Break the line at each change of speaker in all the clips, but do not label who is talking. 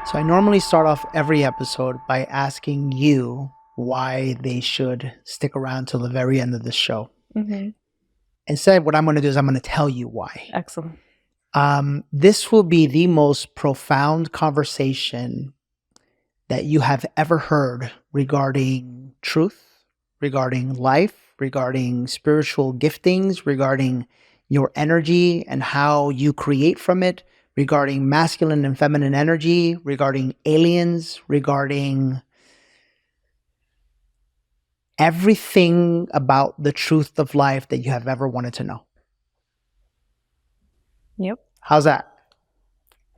So I normally start off every episode by asking you why they should stick around till the very end of the show.
Mm-hmm.
Instead, what I'm going to do is I'm going to tell you why.
Excellent.
This will be the most profound conversation that you have ever heard regarding truth, regarding life, regarding spiritual giftings, regarding your energy and how you create from it, regarding masculine and feminine energy, regarding aliens, regarding everything about the truth of life that you have ever wanted to know.
Yep.
How's that?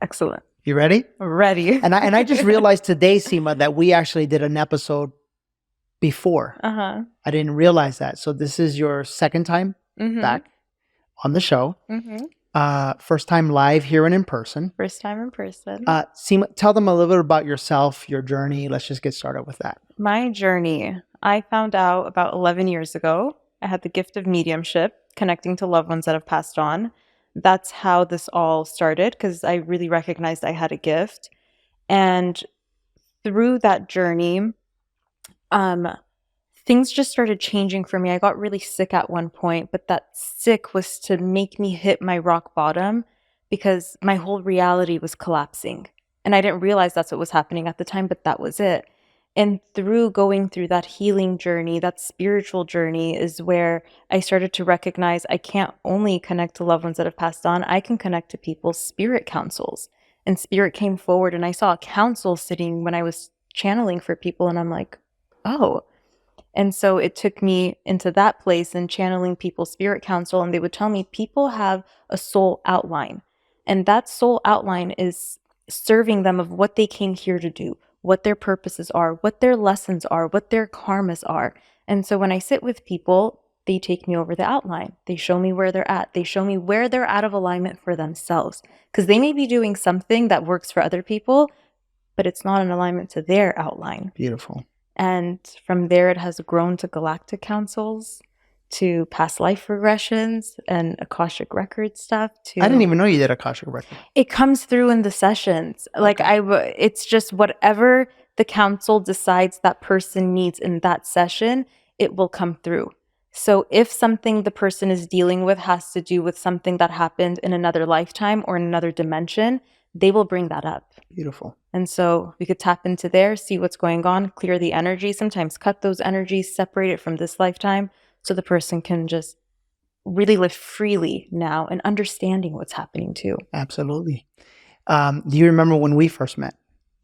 Excellent.
You ready?
Ready.
And I just realized today, Sima, that we actually did an episode before.
Uh-huh.
I didn't realize that. So this is your second time back on the show.
Mm-hmm.
First time live here and in person.
First time in person.
Sima, tell them a little bit about yourself, your journey. Let's just get started with that.
My journey. I found out about 11 years ago. I had the gift of mediumship, connecting to loved ones that have passed on. That's how this all started, because I really recognized I had a gift. And through that journey, things just started changing for me. I got really sick at one point, but that sick was to make me hit my rock bottom because my whole reality was collapsing. And I didn't realize that's what was happening at the time, but that was it. And through going through that healing journey, that spiritual journey is where I started to recognize I can't only connect to loved ones that have passed on, I can connect to people's spirit councils. And spirit came forward and I saw a council sitting when I was channeling for people and I'm like, oh. And so it took me into that place and channeling people's spirit council, and they would tell me people have a soul outline. And that soul outline is serving them of what they came here to do, what their purposes are, what their lessons are, what their karmas are. And so when I sit with people, they take me over the outline. They show me where they're at. They show me where they're out of alignment for themselves. Because they may be doing something that works for other people, but it's not in alignment to their outline.
Beautiful.
And from there, it has grown to galactic councils, to past life regressions and Akashic record stuff.
I didn't even know you did Akashic record.
It comes through in the sessions. Like it's just whatever the council decides that person needs in that session, it will come through. So if something the person is dealing with has to do with something that happened in another lifetime or in another dimension, they will bring that up.
Beautiful.
And so we could tap into there, see what's going on, clear the energy, sometimes cut those energies, separate it from this lifetime so the person can just really live freely now and understanding what's happening too.
Absolutely. Do you remember when we first met?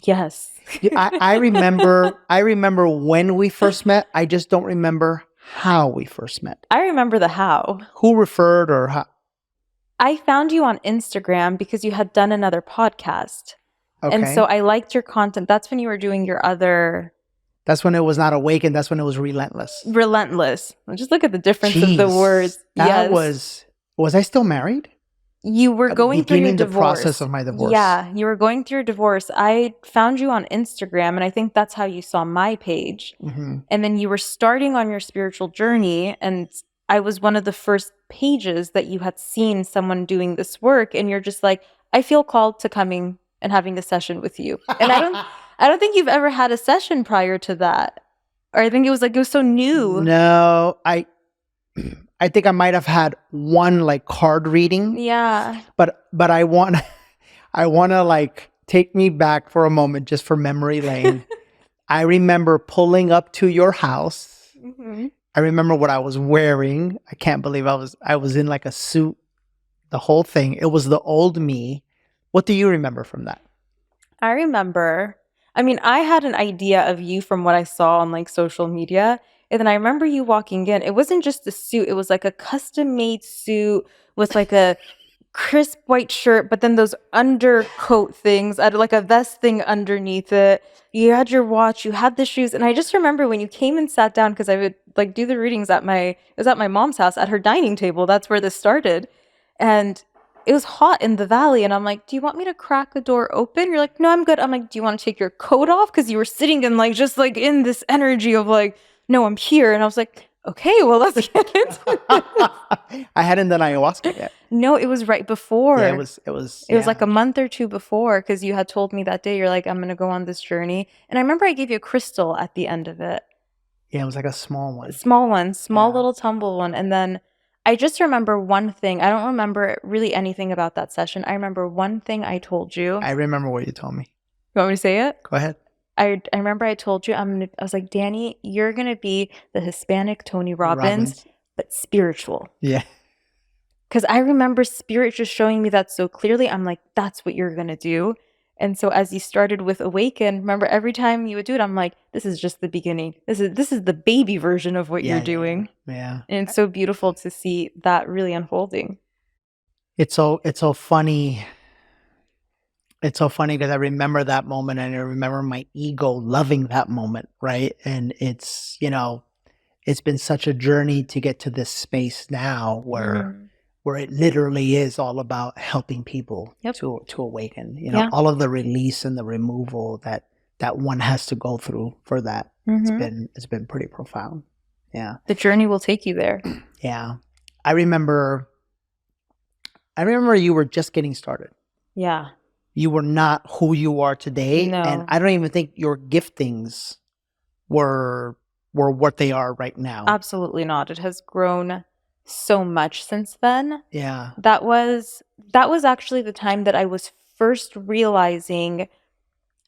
Yes.
I remember when we first met. I just don't remember how we first met.
I remember the how.
Who referred or how?
I found you on Instagram because you had done another podcast.
Okay.
And so I liked your content. That's when you were doing your other...
That's when it was not awakened. That's when it was relentless.
Relentless. Just look at the difference of the words.
That was I still married?
You were going through your divorce.
The process of my divorce.
Yeah, you were going through your divorce. I found you on Instagram, and I think that's how you saw my page.
Mm-hmm.
And then you were starting on your spiritual journey, and I was one of the first pages that you had seen someone doing this work, and you're just like, I feel called to coming and having a session with you. And I don't think you've ever had a session prior to that. Or I think it was so new.
No, I think I might have had one like card reading.
Yeah.
But I want to like take me back for a moment just for memory lane. I remember pulling up to your house.
Mm-hmm.
I remember what I was wearing. I can't believe I was in like a suit, the whole thing. It was the old me. What do you remember from that?
I remember, I had an idea of you from what I saw on like social media. And then I remember you walking in. It wasn't just a suit. It was like a custom made suit with like a crisp white shirt, but then those undercoat things, I had like a vest thing underneath it. You had your watch, you had the shoes. And I just remember when you came and sat down, because I would like do the readings it was at my mom's house at her dining table. That's where this started. And it was hot in the valley. And I'm like, do you want me to crack the door open? You're like, no, I'm good. I'm like, do you want to take your coat off? Because you were sitting in like, just like in this energy of like, no, I'm here. And I was like, Okay, well, let's get into it.
I hadn't done ayahuasca yet.
No, it was right before.
Yeah, it was
It was like a month or two before, because you had told me that day, you're like, I'm going to go on this journey. And I remember I gave you a crystal at the end of it.
Yeah, it was like a small one.
Small one, small little tumble one. And then I just remember one thing. I don't remember really anything about that session. I remember one thing I told you.
I remember what you told me.
You want me to say it?
Go ahead.
I remember I told you, I was like, Danny, you're going to be the Hispanic Tony Robbins, but spiritual.
Yeah.
Because I remember spirit just showing me that so clearly. I'm like, that's what you're going to do. And so as you started with Awaken, remember every time you would do it, I'm like, this is just the beginning. This is the baby version of what you're doing.
Yeah.
And it's so beautiful to see that really unfolding.
It's so funny. It's so funny because I remember that moment, and I remember my ego loving that moment, right? And it's, it's been such a journey to get to this space now where it literally is all about helping people to awaken. All of the release and the removal that one has to go through for that. It's been pretty profound. Yeah.
The journey will take you there.
Yeah. I remember you were just getting started.
Yeah.
You were not who you are today.
No.
And I don't even think your giftings were what they are right now.
Absolutely not. It has grown so much since then.
Yeah.
That was actually the time that I was first realizing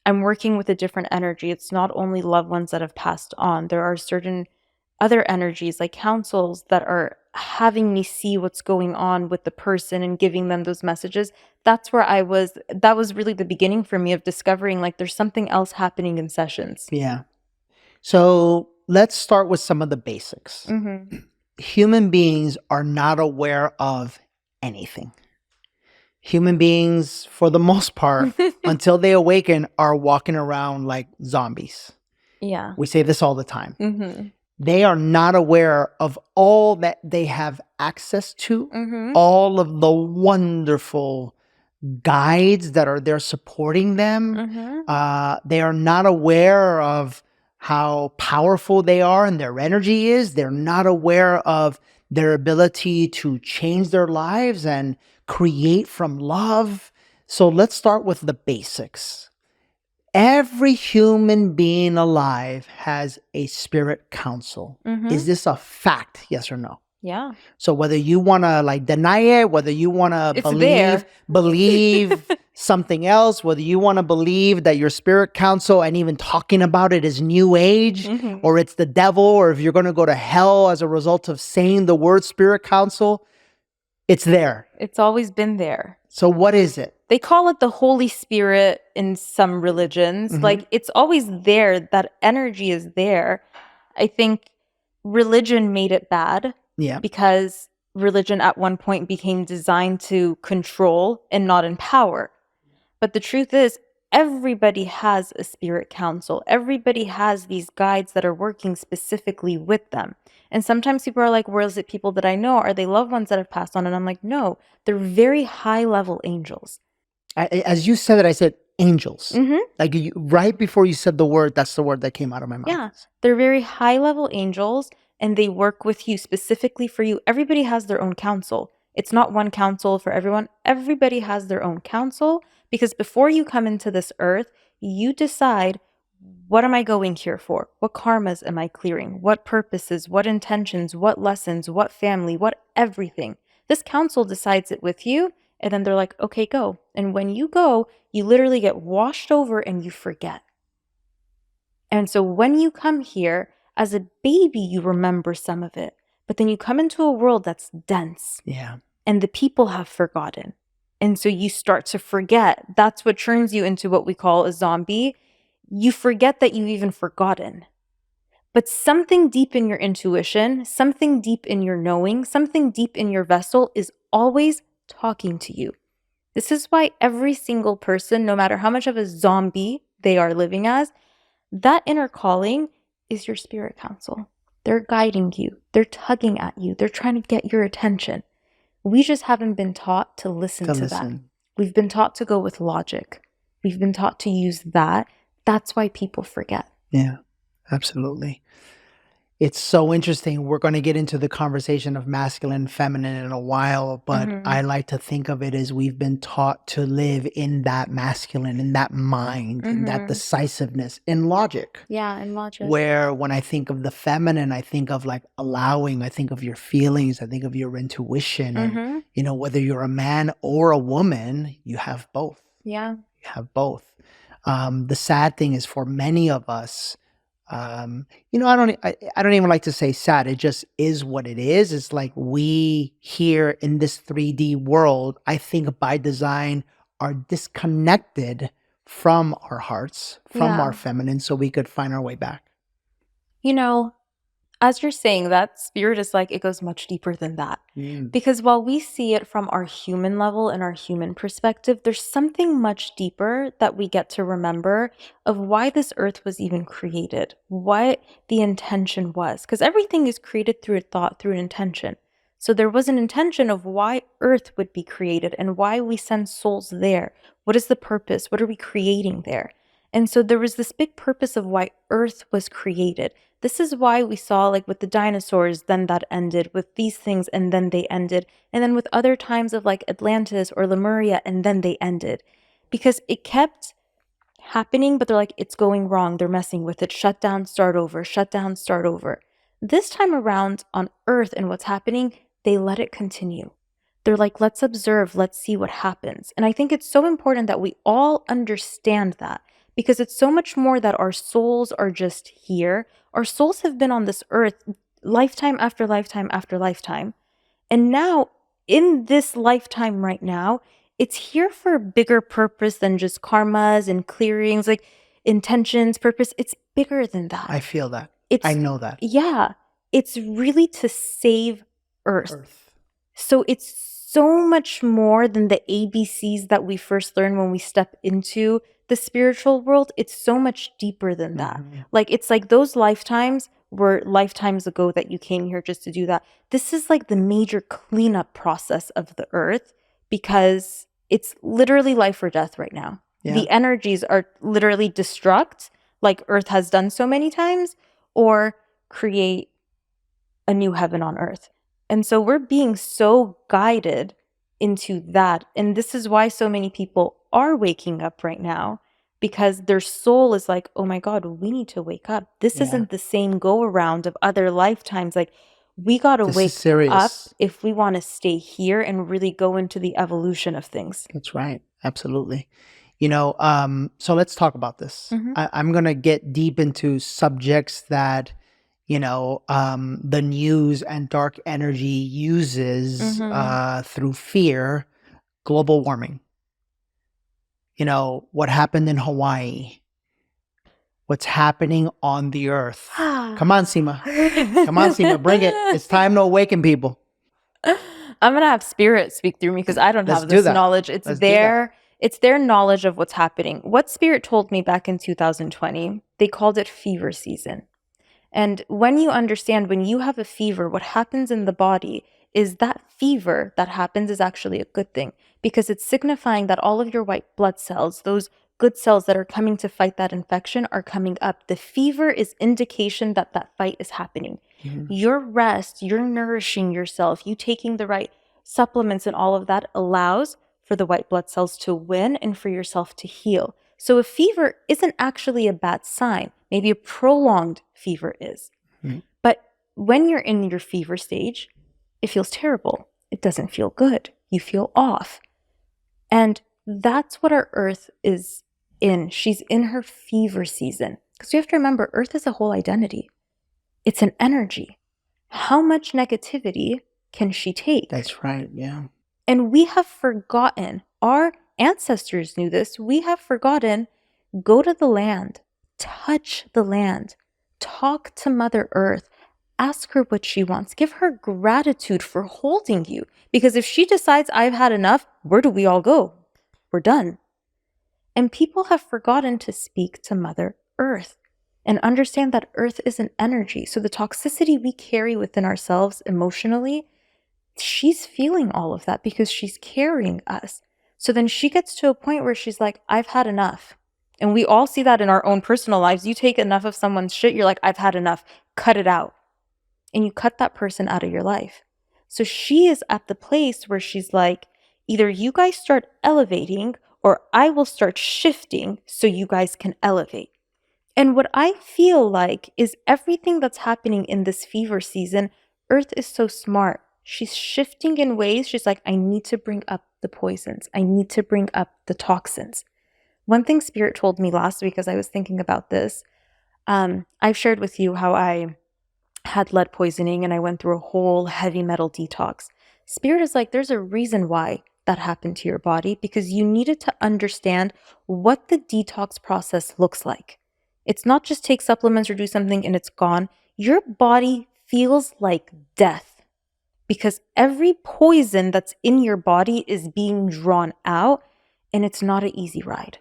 I'm working with a different energy. It's not only loved ones that have passed on. There are certain other energies like councils that are having me see what's going on with the person and giving them those messages. That was really the beginning for me of discovering like there's something else happening in sessions.
Yeah. So let's start with some of the basics. Human beings are not aware of anything. Human beings, for the most part, until they awaken, are walking around like zombies.
Yeah.
We say this all the time. They are not aware of all that they have access to, all of the wonderful guides that are there supporting them. They are not aware of how powerful they are and their energy is. They're not aware of their ability to change their lives and create from love. So let's start with the basics. Every human being alive has a spirit council. Is this a fact? Yes or no?
Yeah.
So whether you want to deny it, whether you want to believe something else, whether you want to believe that your spirit council and even talking about it is new age, or it's the devil, or if you're going to go to hell as a result of saying the word spirit council, it's there.
It's always been there.
So what is it?
They call it the Holy Spirit in some religions. Like it's always there. That energy is there. I think religion made it bad.
Yeah.
Because religion at one point became designed to control and not empower. But the truth is, everybody has a spirit council. Everybody has these guides that are working specifically with them. And sometimes people are like, where is it people that I know? Are they loved ones that have passed on? And I'm like, no, they're very high level angels.
As you said it, I said angels. Like right before you said the word, that's the word that came out of my mouth.
Yeah, they're very high level angels. And they work with you specifically for you. Everybody has their own council. It's not one council for everyone. Everybody has their own council because before you come into this earth, you decide, what am I going here for? What karmas am I clearing? What purposes? What intentions? What lessons? What family? What everything? This council decides it with you. And then they're like, okay, go. And when you go, you literally get washed over and you forget. And so when you come here, as a baby, you remember some of it, but then you come into a world that's dense.
Yeah.
And the people have forgotten. And so you start to forget. That's what turns you into what we call a zombie. You forget that you've even forgotten. But something deep in your intuition, something deep in your knowing, something deep in your vessel is always talking to you. This is why every single person, no matter how much of a zombie they are living as, that inner calling is your spirit council. They're guiding you. They're tugging at you. They're trying to get your attention. We just haven't been taught to listen to that. We've been taught to go with logic. We've been taught to use that. That's why people forget.
Yeah, absolutely. It's so interesting. We're going to get into the conversation of masculine and feminine in a while, but I like to think of it as we've been taught to live in that masculine, in that mind, in that decisiveness, in logic.
Yeah, in logic.
Where when I think of the feminine, I think of like allowing, I think of your feelings, I think of your intuition. And, you know, whether you're a man or a woman, you have both.
Yeah.
You have both. The sad thing is for many of us, you know, I don't even like to say sad. It just is what it is. It's like we here in this 3D world, I think by design, are disconnected from our hearts, from our feminine, so we could find our way back.
You know, as you're saying that, spirit is like, it goes much deeper than that. Because while we see it from our human level and our human perspective, there's something much deeper that we get to remember of why this earth was even created, what the intention was. Because everything is created through a thought, through an intention. So there was an intention of why earth would be created and why we send souls there. What is the purpose? What are we creating there? And so there was this big purpose of why earth was created. This is why we saw, like with the dinosaurs, then that ended, with these things, and then they ended. And then with other times of like Atlantis or Lemuria, and then they ended. Because it kept happening, but they're like, it's going wrong. They're messing with it. Shut down, start over, shut down, start over. This time around on Earth and what's happening, they let it continue. They're like, let's observe, let's see what happens. And I think it's so important that we all understand that, because it's so much more that our souls are just here. Our souls have been on this earth lifetime after lifetime after lifetime. And now, in this lifetime right now, it's here for a bigger purpose than just karmas and clearings, like intentions, purpose. It's bigger than that.
I feel that.
It's,
I know that.
Yeah. It's really to save Earth. So it's so much more than the ABCs that we first learn when we step into the spiritual world. It's so much deeper than that. Like, it's like those lifetimes were lifetimes ago that you came here just to do that. This is like the major cleanup process of the earth, because it's literally life or death right now. Yeah. The energies are literally destruct, like earth has done so many times, or create a new heaven on earth. And so we're being so guided into that. And this is why so many people are waking up right now, because their soul is like, oh my God, we need to wake up. This isn't the same go around of other lifetimes. Like, we got to wake up if we want to stay here and really go into the evolution of things.
That's right. Absolutely. You know, so let's talk about this. I'm going to get deep into subjects that, you know, the news and dark energy uses through fear. Global warming. You know, what happened in Hawaii. What's happening on the earth. Come on, Sima. Come on, Sima. Bring it. It's time to awaken people.
I'm going to have spirit speak through me, because I don't have this knowledge. It's their knowledge of what's happening. What spirit told me back in 2020, they called it fever season. And when you understand, when you have a fever, what happens in the body is that fever that happens is actually a good thing, because it's signifying that all of your white blood cells, those good cells that are coming to fight that infection, are coming up. The fever is indication that that fight is happening. Your rest, you're nourishing yourself, you taking the right supplements and all of that allows for the white blood cells to win and for yourself to heal. So a fever isn't actually a bad sign. Maybe a prolonged fever is. But when you're in your fever stage, it feels terrible. It doesn't feel good. You feel off. And that's what our earth is in. She's in her fever season. Because you have to remember, earth is a whole identity. It's an energy. How much negativity can she take?
That's right, yeah.
And we have forgotten. Our ancestors knew this. We have forgotten. Go to the land. Touch the land. Talk to Mother Earth. Ask her what she wants. Give her gratitude for holding you. Because if she decides I've had enough, where do we all go? We're done. And people have forgotten to speak to Mother Earth and understand that Earth is an energy. So the toxicity we carry within ourselves emotionally, she's feeling all of that because she's carrying us. So then she gets to a point where she's like, I've had enough. And we all see that in our own personal lives. You take enough of someone's shit, you're like, I've had enough. Cut it out. and you cut that person out of your life. So she is at the place where she's like, either you guys start elevating or I will start shifting so you guys can elevate. And what I feel like is everything that's happening in this fever season, Earth is so smart. She's shifting in ways. She's like, I need to bring up the poisons. I need to bring up the toxins. One thing Spirit told me last week as I was thinking about this, I've shared with you how I had lead poisoning and I went through a whole heavy metal detox. Spirit is like, there's a reason why that happened to your body, because you needed to understand what the detox process looks like. It's not just take supplements or do something and it's gone. Your body feels like death because every poison that's in your body is being drawn out, and it's not an easy ride.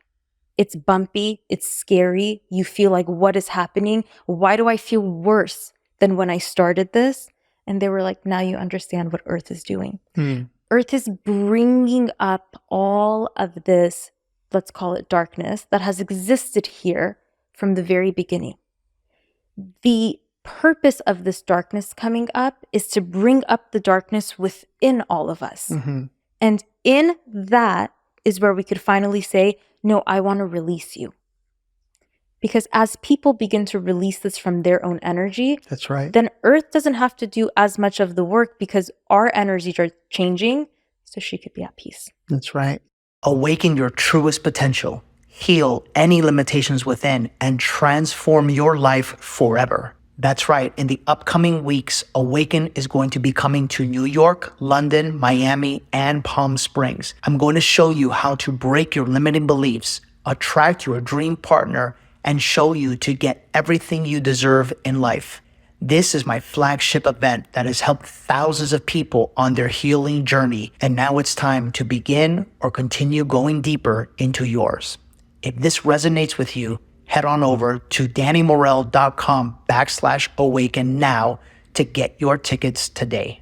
It's bumpy, it's scary. You feel like, what is happening? Why do I feel worse than when I started this? And they were like, now you understand what Earth is doing. Earth is bringing up all of this, let's call it darkness, that has existed here from the very beginning. The purpose of this darkness coming up is to bring up the darkness within all of us. And in that is where we could finally say, no, I want to release you. Because as people begin to release this from their own energy,
That's right.
then Earth doesn't have to do as much of the work because our energies are changing so she could be at peace.
That's right. Awaken your truest potential, heal any limitations within, and transform your life forever. That's right. In the upcoming weeks, Awaken is going to be coming to New York, London, Miami, and Palm Springs. I'm going to show you how to break your limiting beliefs, attract your dream partner, and show you to get everything you deserve in life. This is my flagship event that has helped thousands of people on their healing journey, and now it's time to begin or continue going deeper into yours. If this resonates with you, head on over to DannyMorel.com/awaken now to get your tickets today.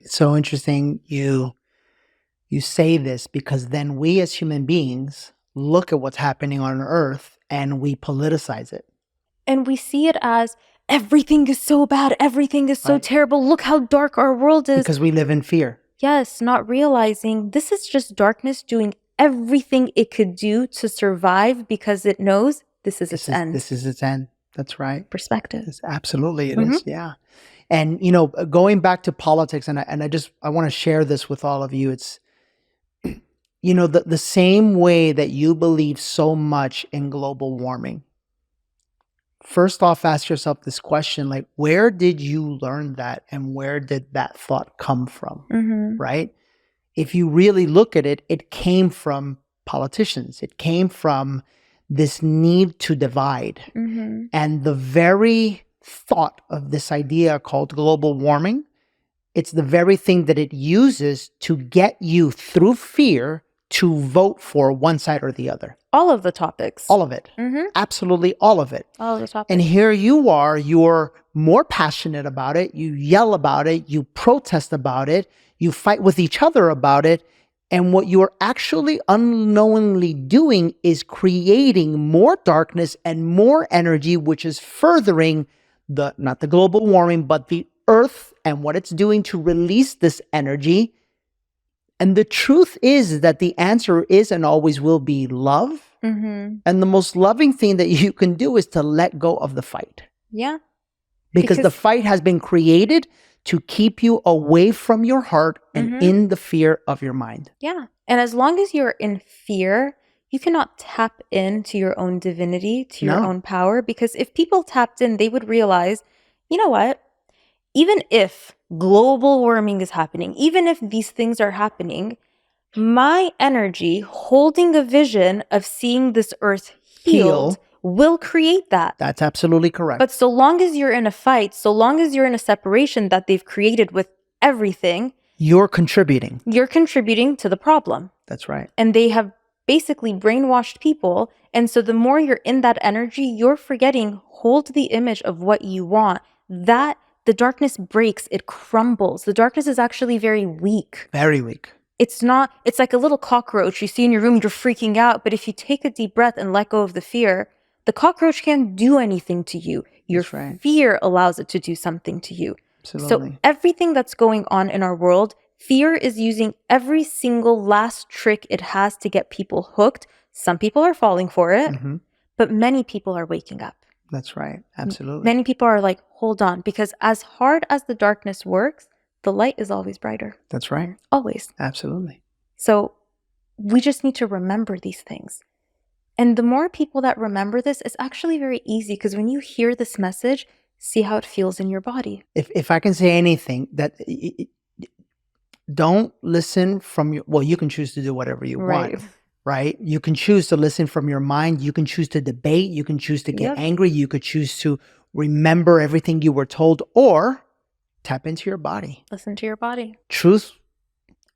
It's so interesting you say this, because then we as human beings look at what's happening on Earth and we politicize it.
And we see it as everything is so bad, everything is so terrible, look how dark our world is.
Because we live in fear.
Yes, not realizing this is just darkness doing everything it could do to survive because it knows this is its end.
This is its end. That's right.
Perspective.
Absolutely it is. Yeah. And, going back to politics, and I want to share this with all of you. It's, the same way that you believe so much in global warming. First off, ask yourself this question, like, where did you learn that and where did that thought come from? Right? If you really look at it, it came from politicians. It came from this need to divide. And the very thought of this idea called global warming, it's the very thing that it uses to get you through fear to vote for one side or the other.
All of the topics.
All of it. Absolutely all of it.
All of the topics.
And here you are, you're more passionate about it. You yell about it. You protest about it. You fight with each other about it. And what you're actually unknowingly doing is creating more darkness and more energy, which is furthering not the global warming, but the Earth and what it's doing to release this energy. And the truth is that the answer is and always will be love. And the most loving thing that you can do is to let go of the fight.
Yeah.
Because the fight has been created to keep you away from your heart and in the fear of your mind.
Yeah. And as long as you're in fear, you cannot tap into your own divinity, to your own power. Because if people tapped in, they would realize, you know what? Even if global warming is happening, even if these things are happening, my energy holding a vision of seeing this earth healed will create that.
That's absolutely correct.
But so long as you're in a fight, so long as you're in a separation that they've created with everything,
you're contributing.
You're contributing to the problem.
That's right.
And they have basically brainwashed people. And so the more you're in that energy, you're forgetting, hold the image of what you want. That the darkness breaks, it crumbles. The darkness is actually very weak.
Very weak.
It's like a little cockroach you see in your room, you're freaking out. But if you take a deep breath and let go of the fear, the cockroach can't do anything to you. Your fear allows it to do something to you.
Absolutely.
So everything that's going on in our world, fear is using every single last trick it has to get people hooked. Some people are falling for it, but many people are waking up.
That's right. Absolutely.
Many people are like, hold on, because as hard as the darkness works, the light is always brighter.
That's right.
Always.
Absolutely.
So we just need to remember these things. And the more people that remember this, it's actually very easy, because when you hear this message, see how it feels in your body.
If I can say anything, that don't listen from your, well, you can choose to do whatever you want, right? You can choose to listen from your mind. You can choose to debate. You can choose to get angry. You could choose to remember everything you were told, or tap into your body.
Listen to your body.
Truth.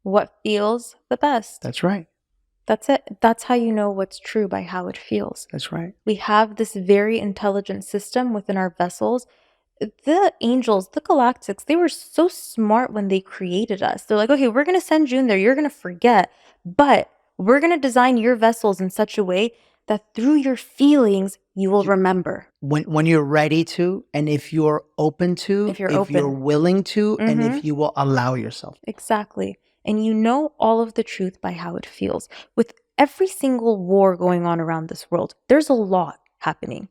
What feels the best.
That's right.
That's it. That's how you know what's true, by how it feels.
That's right.
We have this very intelligent system within our vessels. The angels, the galactics, they were so smart when they created us. They're like, okay, we're going to send you in there. You're going to forget, but we're going to design your vessels in such a way that through your feelings, you will remember.
When you're ready to, and if you're open to, if you're willing to, and if you will allow yourself.
Exactly. And you know all of the truth by how it feels. With every single war going on around this world, there's a lot happening.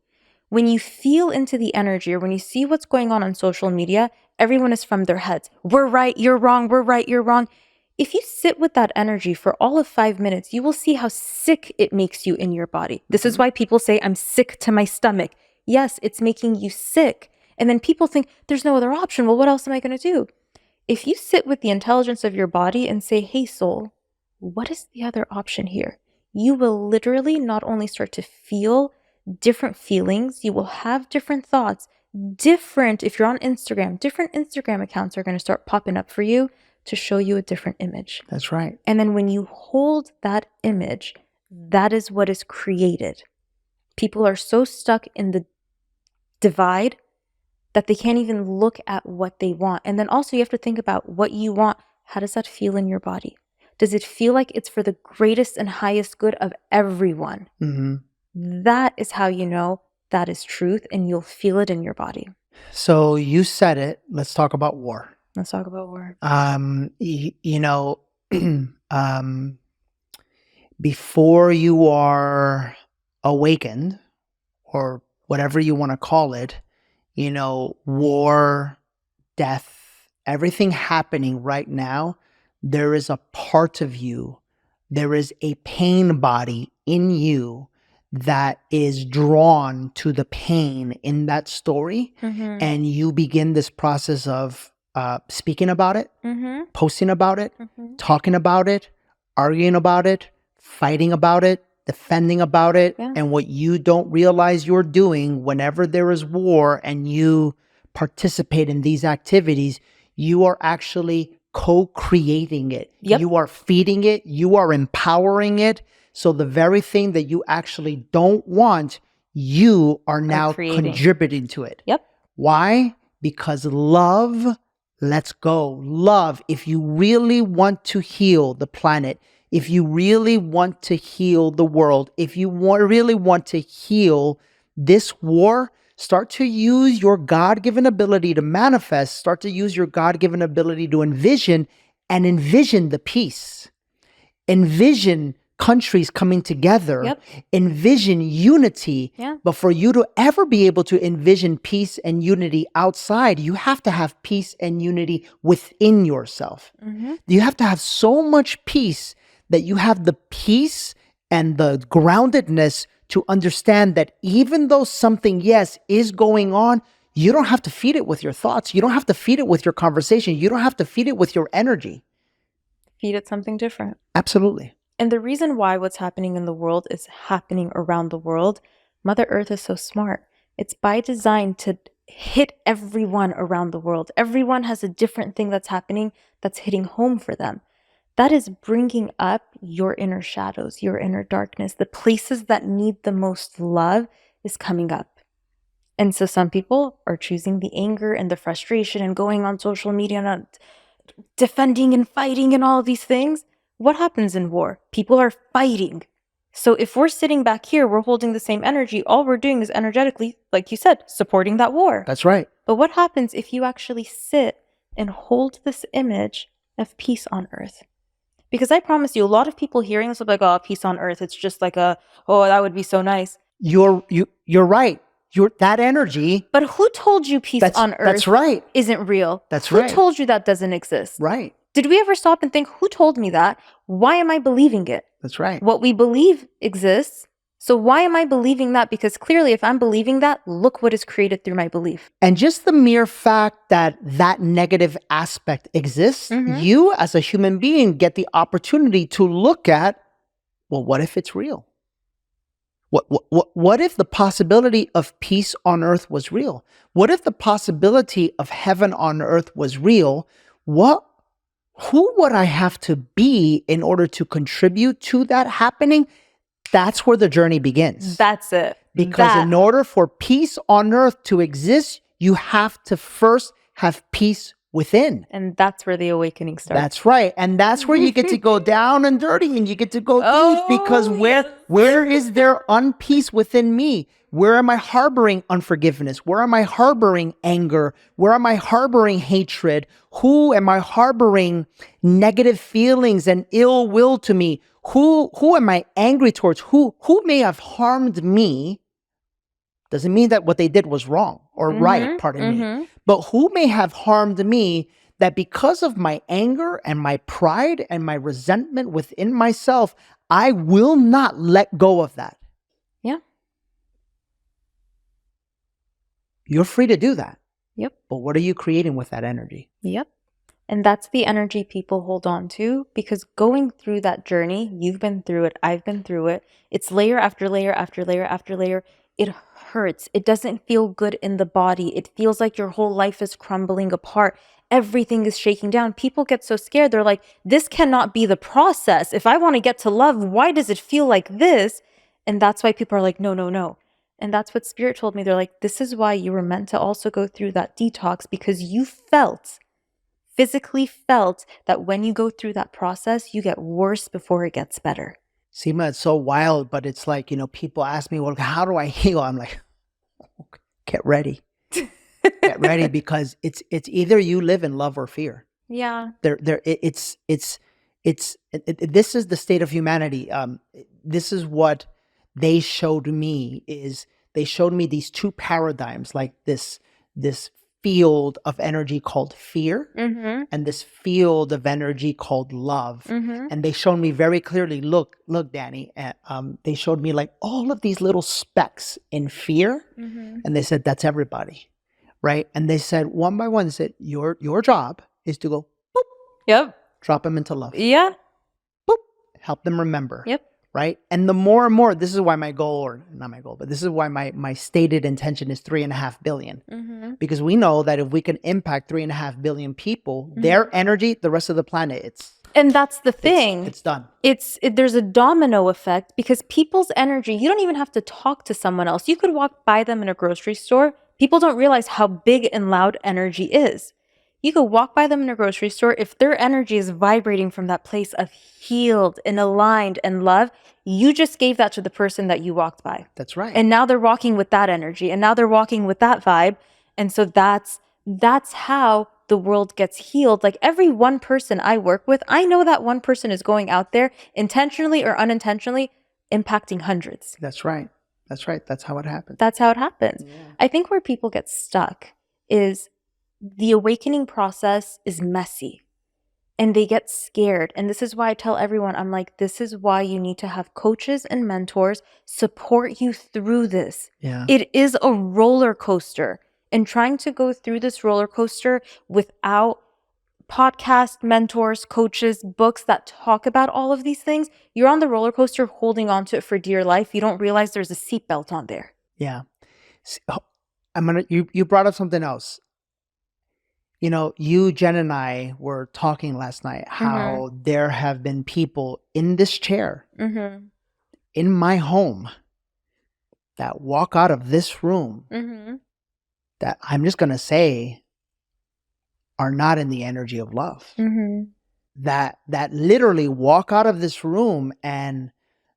When you feel into the energy, or when you see what's going on social media, everyone is from their heads. We're right, you're wrong, we're right, you're wrong. If you sit with that energy for all of 5 minutes, you will see how sick it makes you in your body. This is why people say, I'm sick to my stomach. Yes, it's making you sick. And then people think, there's no other option. Well, what else am I going to do? If you sit with the intelligence of your body and say, hey, soul, what is the other option here? You will literally not only start to feel different feelings, you will have different thoughts, if you're on Instagram, different Instagram accounts are going to start popping up for you to show you a different image.
That's right.
And then when you hold that image, that is what is created. People are so stuck in the divide that they can't even look at what they want. And then also you have to think about what you want. How does that feel in your body? Does it feel like it's for the greatest and highest good of everyone? That is how you know that is truth, and you'll feel it in your body.
So you said it. Let's talk about war.
Let's talk about war.
Before you are awakened, or whatever you want to call it, war, death, everything happening right now, there is a part of you, there is a pain body in you that is drawn to the pain in that story. And you begin this process of speaking about it, posting about it, talking about it, arguing about it, fighting about it, defending about it. And what you don't realize you're doing, whenever there is war and you participate in these activities, you are actually co-creating it. You are feeding it. You are empowering it. So the very thing that you actually don't want, you are now contributing to it. Why? Because love lets go. Love, if you really want to heal the planet, if you really want to heal the world, if you really want to heal this war, start to use your God-given ability to manifest, start to use your God-given ability to envision, and envision the peace. Envision countries coming together, envision unity. But for you to ever be able to envision peace and unity outside, you have to have peace and unity within yourself. You have to have so much peace that you have the peace and the groundedness to understand that even though something, is going on, you don't have to feed it with your thoughts. You don't have to feed it with your conversation. You don't have to feed it with your energy.
Feed it something different.
Absolutely.
And the reason why what's happening in the world is happening around the world, Mother Earth is so smart. It's by design to hit everyone around the world. Everyone has a different thing that's happening that's hitting home for them. That is bringing up your inner shadows, your inner darkness. The places that need the most love is coming up. And so some people are choosing the anger and the frustration and going on social media and defending and fighting and all of these things. What happens in war? People are fighting. So if we're sitting back here, we're holding the same energy. All we're doing is energetically, like you said, supporting that war.
That's right.
But what happens if you actually sit and hold this image of peace on earth? Because I promise you, a lot of people hearing this will be like, oh, peace on earth. It's just like oh, that would be so nice.
You're right. That energy.
But who told you peace on earth
That's right.
isn't real?
That's
who
right.
Who told you that doesn't exist?
Right.
Did we ever stop and think, who told me that? Why am I believing it?
That's right.
What we believe exists. So why am I believing that? Because clearly, if I'm believing that, look what is created through my belief.
And just the mere fact that that negative aspect exists, you as a human being get the opportunity to look at, well, what if it's real? What if the possibility of peace on earth was real? What if the possibility of heaven on earth was real? Who would I have to be in order to contribute to that happening? That's where the journey begins.
That's it.
Because in order for peace on earth to exist, you have to first have peace within.
And that's where the awakening starts.
That's right. And that's where you get to go down and dirty and you get to go deep, because where is there unpeace within me? Where am I harboring unforgiveness? Where am I harboring anger? Where am I harboring hatred? Who am I harboring negative feelings and ill will to me? Who am I angry towards? Who may have harmed me? Doesn't mean that what they did was wrong or right, pardon me. But who may have harmed me that because of my anger and my pride and my resentment within myself, I will not let go of that.
Yeah.
You're free to do that.
Yep.
But what are you creating with that energy?
Yep. And that's the energy people hold on to, because going through that journey, you've been through it, I've been through it. It's layer after layer after layer after layer. It hurts. It doesn't feel good in the body. It feels like your whole life is crumbling apart. Everything is shaking down. People get so scared. They're like, this cannot be the process. If I want to get to love, why does it feel like this? And that's why people are like, no, no, no. And that's what Spirit told me. They're like, this is why you were meant to also go through that detox, because you physically felt that when you go through that process, you get worse before it gets better.
Sima, it's so wild, but it's like, people ask me, well, how do I heal? I'm like, get ready. Get ready, because it's either you live in love or fear.
Yeah.
This is the state of humanity. This is what they showed me, is they showed me these two paradigms, like this field of energy called fear and this field of energy called love. And they showed me very clearly, look, Danny, they showed me like all of these little specks in fear. And they said, that's everybody. Right. And they said, one by one, they said, your job is to go, boop.
Yep.
Drop them into love.
Yeah.
Boop. Help them remember.
Yep.
Right. And the more and more, this is why my goal, or not my goal, but this is why my stated intention is 3.5 billion. Because we know that if we can impact 3.5 billion people, their energy, the rest of the planet,
and that's the thing.
It's done.
There's a domino effect, because people's energy, you don't even have to talk to someone else. You could walk by them in a grocery store. People don't realize how big and loud energy is. You could walk by them in a grocery store. If their energy is vibrating from that place of healed and aligned and love, you just gave that to the person that you walked by.
That's right.
And now they're walking with that energy, and now they're walking with that vibe. And so that's how the world gets healed. Like every one person I work with, I know that one person is going out there intentionally or unintentionally impacting hundreds.
That's right. That's right. That's how it happens.
That's how it happens.
Yeah.
I think where people get stuck is the awakening process is messy and they get scared. And this is why I tell everyone, I'm like, this is why you need to have coaches and mentors support you through this.
Yeah.
It is a roller coaster. And trying to go through this roller coaster without podcast mentors, coaches, books that talk about all of these things, you're on the roller coaster holding on to it for dear life. You don't realize there's a seatbelt on there.
Yeah. You brought up something else. You, Jen, and I were talking last night how there have been people in this chair, in my home, that walk out of this room that I'm just going to say are not in the energy of love. That literally walk out of this room and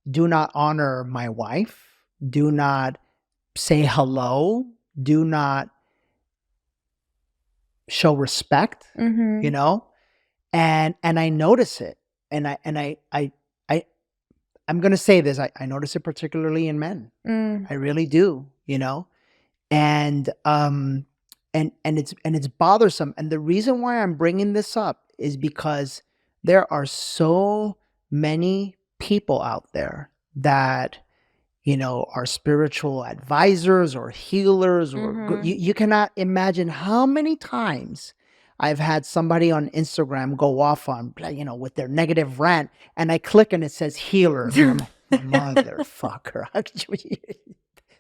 do not honor my wife, do not say hello, do not show respect, you know, and I notice it, and I'm gonna say this, I notice it particularly in men. I really do, you know, and it's bothersome. And the reason why I'm bringing this up is because there are so many people out there that, you know, are spiritual advisors or healers or you cannot imagine how many times I've had somebody on Instagram go off on, you know, with their negative rant, and I click and it says healer. And I'm like, motherfucker.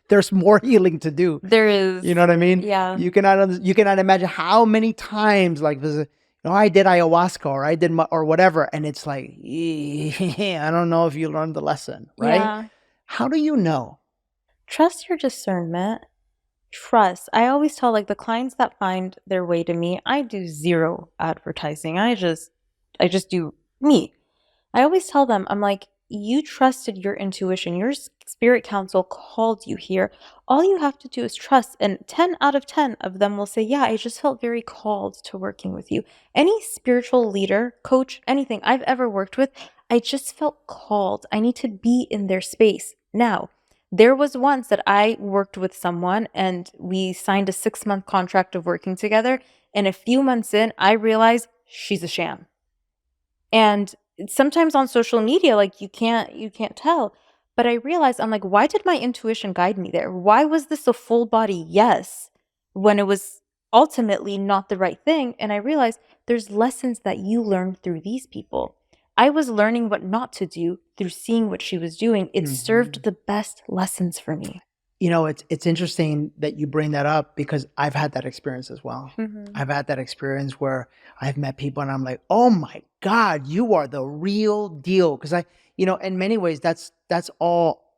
There's more healing to do.
There is.
You know what I mean?
Yeah.
You cannot imagine how many times, like, there's a, you know, I did ayahuasca or I did or whatever, and it's like, I don't know if you learned the lesson, right?
Yeah.
How do you know?
Trust your discernment. Trust. I always tell like the clients that find their way to me, I do zero advertising. I just do me. I always tell them, I'm like, you trusted your intuition. Your spirit council called you here. All you have to do is trust. And 10 out of 10 of them will say, yeah, I just felt very called to working with you. Any spiritual leader, coach, anything I've ever worked with, I just felt called. I need to be in their space. Now, there was once that I worked with someone and we signed a 6-month contract of working together. And a few months in, I realized she's a sham. And sometimes on social media, like you can't tell. But I realized, I'm like, why did my intuition guide me there? Why was this a full body yes when it was ultimately not the right thing? And I realized there's lessons that you learn through these people. I was learning what not to do through seeing what she was doing. It served the best lessons for me.
You know, it's interesting that you bring that up because I've had that experience as well. I've had that experience where I've met people and I'm like, oh my God, you are the real deal. Because I, you know, in many ways, that's all.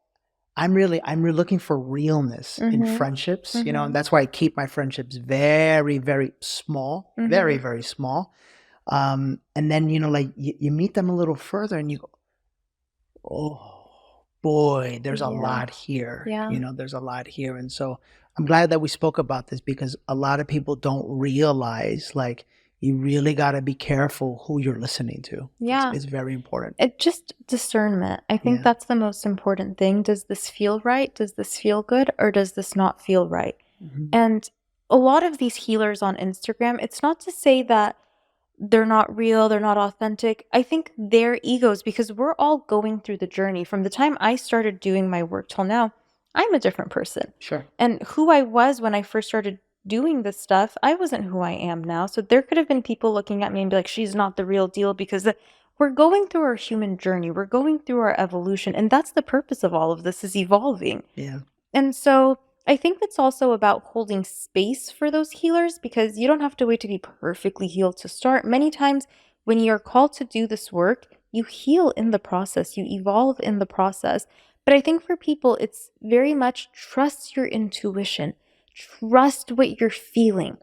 I'm really looking for realness in friendships, you know, and that's why I keep my friendships very, very small, very, very small. And then, you know, like you meet them a little further and you go, oh boy, there's a lot here.
Yeah.
You know, there's a lot here. And so I'm glad that we spoke about this because a lot of people don't realize, like, you really got to be careful who you're listening to.
Yeah.
It's very important.
It just discernment. I think that's the most important thing. Does this feel right? Does this feel good? Or does this not feel right? And a lot of these healers on Instagram, it's not to say that they're not real, they're not authentic. I think they're egos because we're all going through the journey. From the time I started doing my work till now, I'm a different person.
Sure.
And who I was when I first started doing this stuff, I wasn't who I am now. So there could have been people looking at me and be like, she's not the real deal because we're going through our human journey. We're going through our evolution. And that's the purpose of all of this, is evolving.
Yeah.
And so I think it's also about holding space for those healers because you don't have to wait to be perfectly healed to start. Many times when you're called to do this work, you heal in the process, you evolve in the process. But I think for people, it's very much trust your intuition, trust what you're feeling.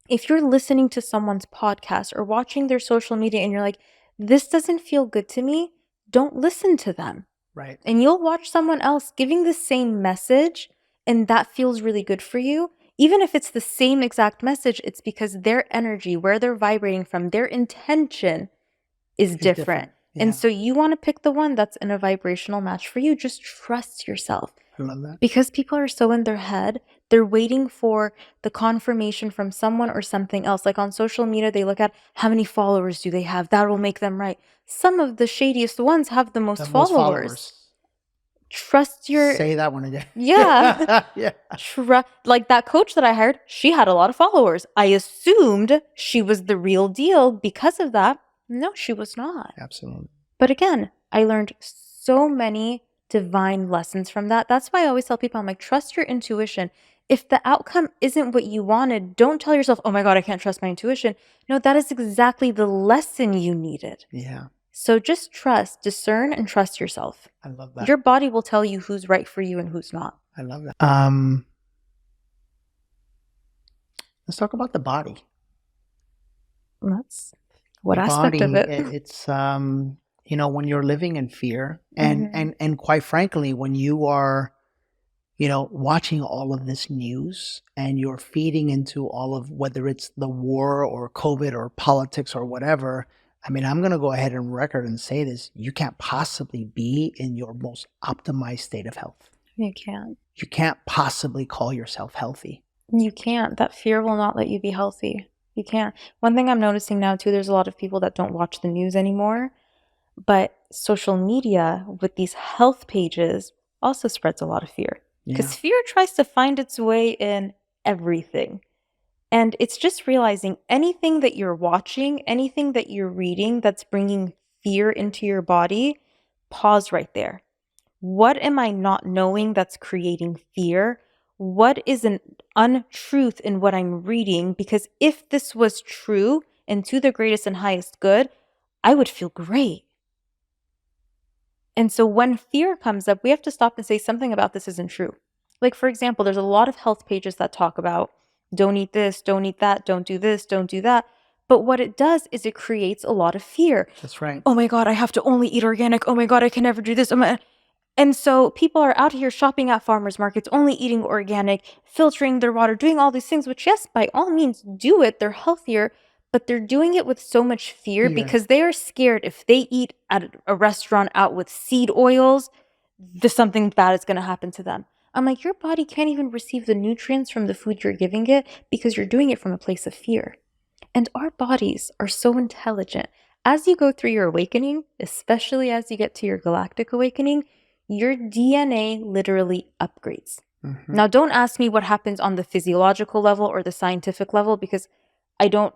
If you're listening to someone's podcast or watching their social media and you're like, this doesn't feel good to me, don't listen to them.
Right.
And you'll watch someone else giving the same message and that feels really good for you. Even if it's the same exact message, it's because their energy, where they're vibrating from, their intention is different.
Yeah.
And so you want to pick the one that's in a vibrational match for you. Just trust yourself.
I love that.
Because people are so in their head, they're waiting for the confirmation from someone or something else. Like on social media, they look at how many followers do they have. That will make them right. Some of the shadiest ones have the most followers. Trust your...
Say that one again.
Yeah.
Yeah.
Like that coach that I hired, she had a lot of followers. I assumed she was the real deal because of that. No, she was not.
Absolutely.
But again, I learned so many divine lessons from that. That's why I always tell people, I'm like, trust your intuition. If the outcome isn't what you wanted, don't tell yourself, oh my God, I can't trust my intuition. No, that is exactly the lesson you needed.
Yeah.
So just trust, discern, and trust yourself.
I love that.
Your body will tell you who's right for you and who's not.
I love that. Let's talk about the body.
That's what
the
aspect
body,
of it?
It's you know, when you're living in fear, and quite frankly, when you are, watching all of this news and you're feeding into all of, whether it's the war or COVID or politics or whatever. I mean, I'm going to go ahead and record and say this. You can't possibly be in your most optimized state of health.
You can't.
You can't possibly call yourself healthy.
You can't. That fear will not let you be healthy. You can't. One thing I'm noticing now too, there's a lot of people that don't watch the news anymore, but social media with these health pages also spreads a lot of fear. Because fear tries to find its way in everything. And it's just realizing anything that you're watching, anything that you're reading that's bringing fear into your body, pause right there. What am I not knowing that's creating fear? What is an untruth in what I'm reading? Because if this was true and to the greatest and highest good, I would feel great. And so when fear comes up, we have to stop and say something about this isn't true. Like, for example, there's a lot of health pages that talk about don't eat this, don't eat that, don't do this, don't do that. But what it does is it creates a lot of fear.
That's right.
Oh my God, I have to only eat organic. Oh my God, I can never do this. And so people are out here shopping at farmers markets, only eating organic, filtering their water, doing all these things, which yes, by all means do it. They're healthier, but they're doing it with so much fear because they are scared if they eat at a restaurant out with seed oils, something bad is going to happen to them. I'm like, your body can't even receive the nutrients from the food you're giving it because you're doing it from a place of fear. And our bodies are so intelligent. As you go through your awakening, especially as you get to your galactic awakening, your DNA literally upgrades. Mm-hmm. Now, don't ask me what happens on the physiological level or the scientific level because I don't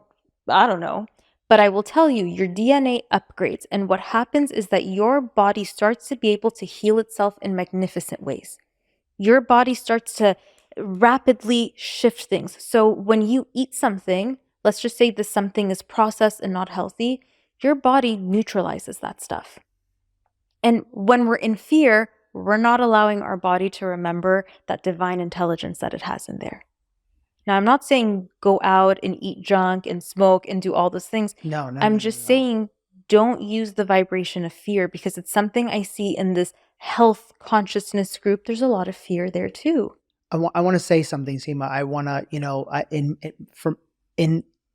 know. But I will tell you, your DNA upgrades. And what happens is that your body starts to be able to heal itself in magnificent ways. Your body starts to rapidly shift things. So when you eat something, let's just say this something is processed and not healthy, your body neutralizes that stuff. And when we're in fear, we're not allowing our body to remember that divine intelligence that it has in there. Now, I'm not saying go out and eat junk and smoke and do all those things.
No.
I'm just saying don't use the vibration of fear because it's something I see in this health consciousness group. There's a lot of fear there too.
I want to say something, Sima. I want to,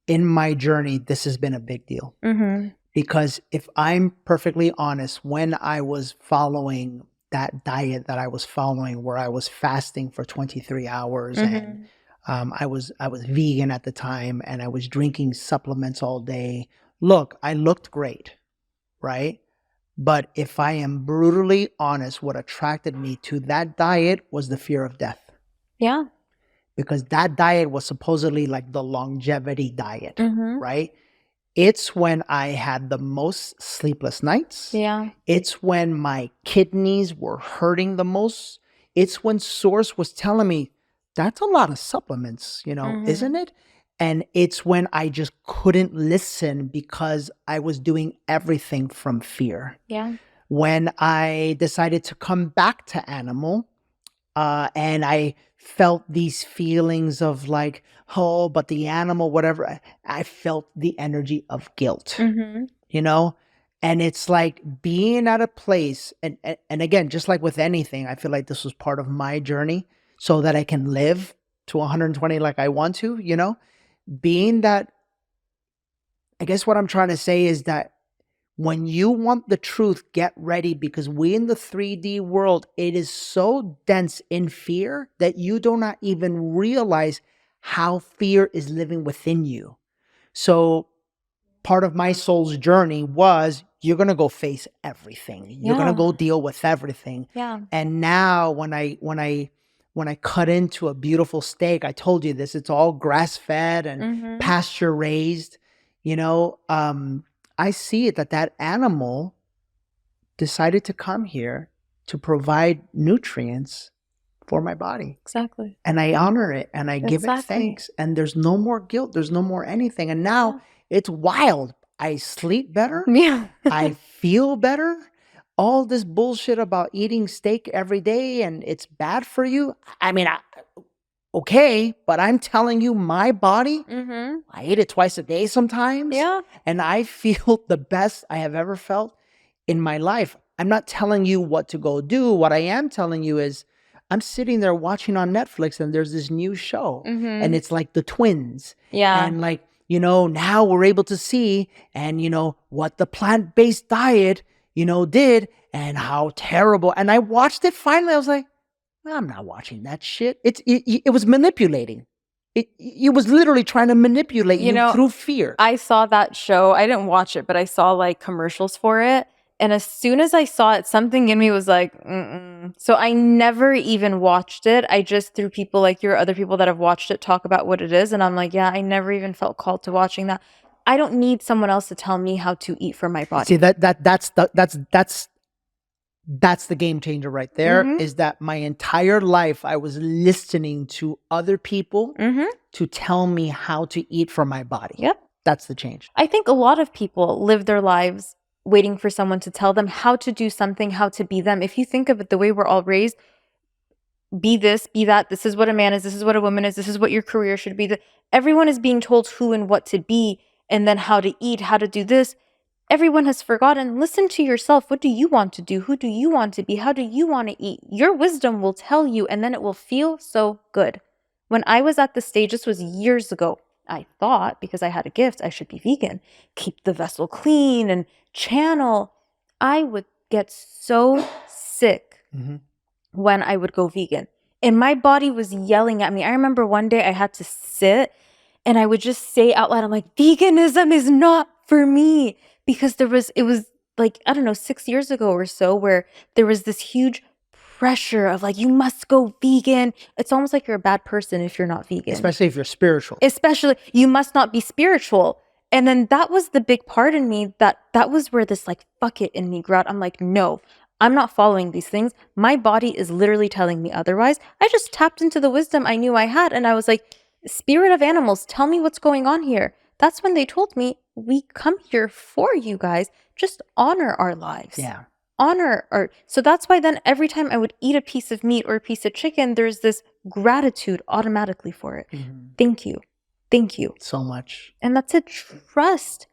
in my journey, this has been a big deal. Mm-hmm. Because if I'm perfectly honest, when I was following that diet that I was following, where I was fasting for 23 hours mm-hmm. and I was vegan at the time and I was drinking supplements all day. Look, I looked great, right? But if I am brutally honest, what attracted me to that diet was the fear of death.
Yeah.
Because that diet was supposedly like the longevity diet, mm-hmm. right? It's when I had the most sleepless nights.
Yeah.
It's when my kidneys were hurting the most. It's when Source was telling me, that's a lot of supplements, mm-hmm. isn't it? And it's when I just couldn't listen because I was doing everything from fear.
Yeah.
When I decided to come back to animal, and I felt these feelings of like, oh, but the animal, whatever. I felt the energy of guilt, mm-hmm. And it's like being at a place, and again, just like with anything, I feel like this was part of my journey so that I can live to 120 like I want to, being that, I guess what I'm trying to say is that when you want the truth, get ready, because we in the 3D world, it is so dense in fear that you do not even realize how fear is living within you. So part of my soul's journey was you're going to go face everything. You're going to go deal with everything.
Yeah.
And now when I cut into a beautiful steak, I told you this, it's all grass-fed and mm-hmm. pasture-raised, I see it that animal decided to come here to provide nutrients for my body.
Exactly.
And I honor it and I give it thanks. And there's no more guilt. There's no more anything. And now it's wild. I sleep better.
Yeah.
I feel better. All this bullshit about eating steak every day and it's bad for you. I mean, okay, but I'm telling you, my body, mm-hmm. I eat it twice a day sometimes.
Yeah.
And I feel the best I have ever felt in my life. I'm not telling you what to go do. What I am telling you is I'm sitting there watching on Netflix, and there's this new show,
Mhm.
and it's like the twins.
Yeah.
And like, now we're able to see, and what the plant-based diet, did, and how terrible. And I watched it finally. I was like, well, I'm not watching that shit. It was manipulating. It was literally trying to manipulate you through fear.
I saw that show. I didn't watch it, but I saw like commercials for it. And as soon as I saw it, something in me was like, mm-mm. So I never even watched it. I just, through people like you or other people that have watched it, talk about what it is. And I'm like, yeah, I never even felt called to watching that. I don't need someone else to tell me how to eat for my body.
See, that's the game changer right there. Is that my entire life I was listening to other people to tell me how to eat for my body.
Yep.
That's the change.
I think a lot of people live their lives waiting for someone to tell them how to do something, how to be them. If you think of it the way we're all raised, be this, be that, this is what a man is, this is what a woman is, this is what your career should be. Everyone is being told who and what to be, and then how to eat, how to do this. Everyone has forgotten. Listen to yourself. What do you want to do? Who do you want to be? How do you want to eat? Your wisdom will tell you, and then it will feel so good. When I was at the stage, this was years ago, I thought because I had a gift, I should be vegan, keep the vessel clean and channel. I would get so sick when I would go vegan. And my body was yelling at me. I remember one day I had to sit and I would just say out loud, I'm like, veganism is not for me. Because it was like, I don't know, 6 years ago or so, where there was this huge pressure of like, you must go vegan. It's almost like you're a bad person if you're not vegan.
Especially if you're spiritual.
Especially, you must not be spiritual. And then that was the big part in me that was where this like, fuck it in me grew out. I'm like, no, I'm not following these things. My body is literally telling me otherwise. I just tapped into the wisdom I knew I had. And I was like, spirit of animals, tell me what's going on here. That's when they told me, we come here for you guys. Just honor our lives.
Yeah.
So that's why then every time I would eat a piece of meat or a piece of chicken, there's this gratitude automatically for it. Thank you. Thank you.
So much.
And that's a trust.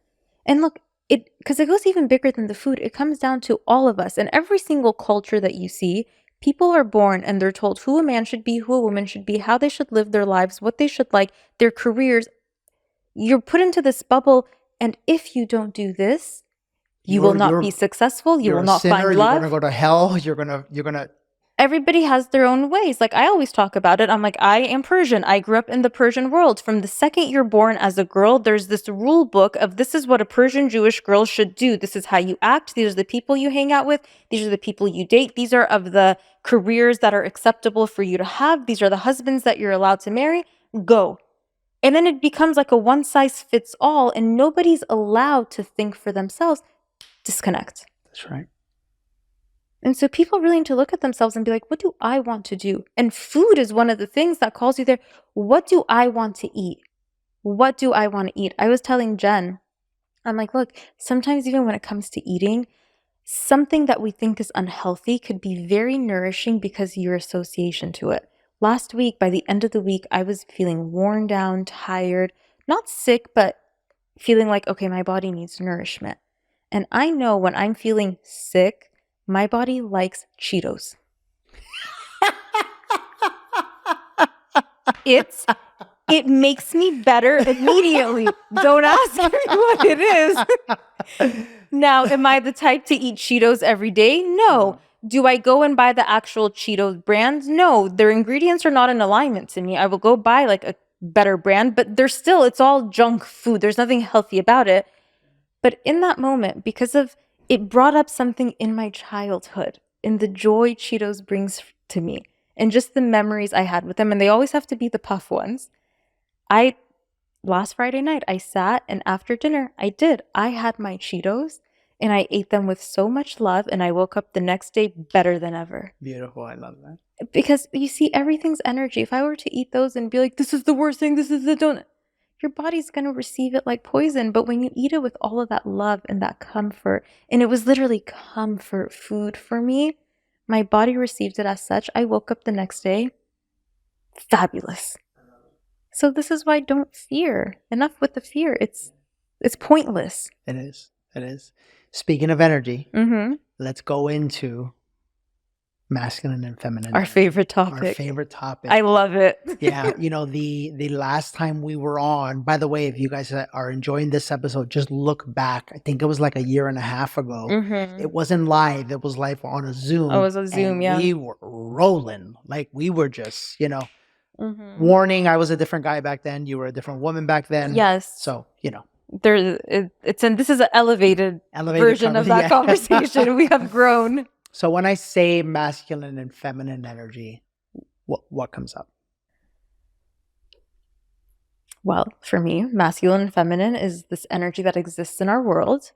And look, because it goes even bigger than the food. It comes down to all of us. And every single culture that you see, people are born and they're told who a man should be, who a woman should be, how they should live their lives, what they should like, their careers. You're put into this bubble. And if you don't do this, you will not be successful. You will not find love.
You're going to go to hell. You're going to.
Everybody has their own ways. Like I always talk about it. I'm like, I am Persian. I grew up in the Persian world. From the second you're born as a girl, there's this rule book of this is what a Persian Jewish girl should do. This is how you act. These are the people you hang out with. These are the people you date. These are of the careers that are acceptable for you to have. These are the husbands that you're allowed to marry. Go. And then it becomes like a one size fits all, and nobody's allowed to think for themselves. Disconnect.
That's right.
And so people really need to look at themselves and be like, what do I want to do? And food is one of the things that calls you there. What do I want to eat? What do I want to eat? I was telling Jen, I'm like, look, sometimes even when it comes to eating, something that we think is unhealthy could be very nourishing because of your association to it. Last week, by the end of the week, I was feeling worn down, tired, not sick, but feeling like, okay, my body needs nourishment. And I know when I'm feeling sick, my body likes Cheetos. It makes me better immediately. Don't ask me what it is. Now, am I the type to eat Cheetos every day? No. Do I go and buy the actual Cheetos brand? No. Their ingredients are not in alignment to me. I will go buy like a better brand, but it's all junk food. There's nothing healthy about it. But in that moment, because of it brought up something in my childhood, in the joy Cheetos brings to me, and just the memories I had with them. And they always have to be the puff ones. Last Friday night, I sat, and after dinner, I had my Cheetos, and I ate them with so much love, and I woke up the next day better than ever.
Beautiful. I love that.
Because you see, everything's energy. If I were to eat those and be like, this is the worst thing, this is the donut, your body's going to receive it like poison. But when you eat it with all of that love and that comfort, and it was literally comfort food for me, my body received it as such. I woke up the next day, fabulous. So this is why don't fear. Enough with the fear. It's pointless.
It is. Speaking of energy, let's go into Masculine and feminine.
Our favorite
Our
topic.
favorite topic.
I love it.
Yeah, the last time we were on, by the way, if you guys are enjoying this episode, just look back. I think it was like a year and a half ago. It wasn't live. It was live on a Zoom.
Oh, it was a Zoom,
and
yeah.
we were rolling. Like we were just, warning, I was a different guy back then. You were a different woman back then.
Yes.
So,
this is an elevated version of that conversation. We have grown.
So when I say masculine and feminine energy, what comes up?
Well, for me, masculine and feminine is this energy that exists in our world.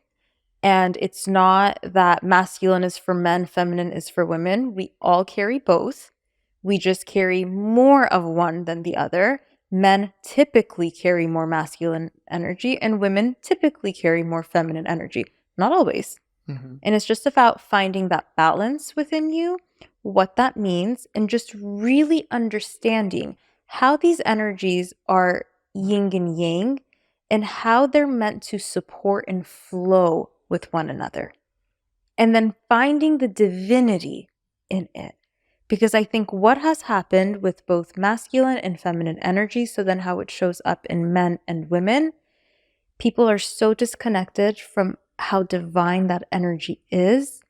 And it's not that masculine is for men, feminine is for women. We all carry both. We just carry more of one than the other. Men typically carry more masculine energy and women typically carry more feminine energy. Not always. And it's just about finding that balance within you, what that means, and just really understanding how these energies are yin and yang and how they're meant to support and flow with one another. And then finding the divinity in it. Because I think what has happened with both masculine and feminine energy, so then how it shows up in men and women, people are so disconnected from how divine that energy is.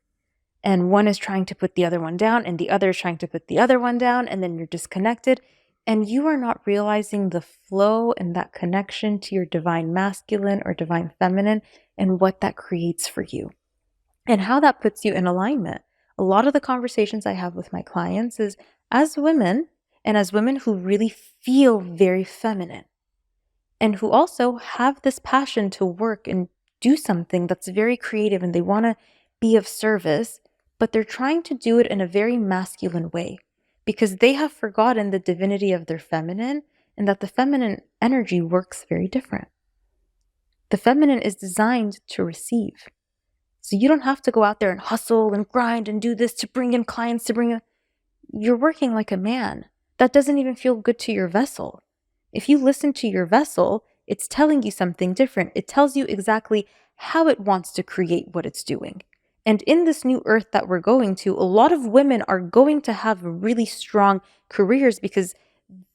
And one is trying to put the other one down and the other is trying to put the other one down. And then you're disconnected and you are not realizing the flow and that connection to your divine masculine or divine feminine and what that creates for you and how that puts you in alignment. A lot of the conversations I have with my clients is as women and as women who really feel very feminine and who also have this passion to work and do something that's very creative and they want to be of service, but they're trying to do it in a very masculine way because they have forgotten the divinity of their feminine and that the feminine energy works very different. The feminine is designed to receive. So you don't have to go out there and hustle and grind and do this to bring in clients, you're working like a man. That doesn't even feel good to your vessel. If you listen to your vessel, it's telling you something different. It tells you exactly how it wants to create what it's doing. And in this new earth that we're going to, a lot of women are going to have really strong careers because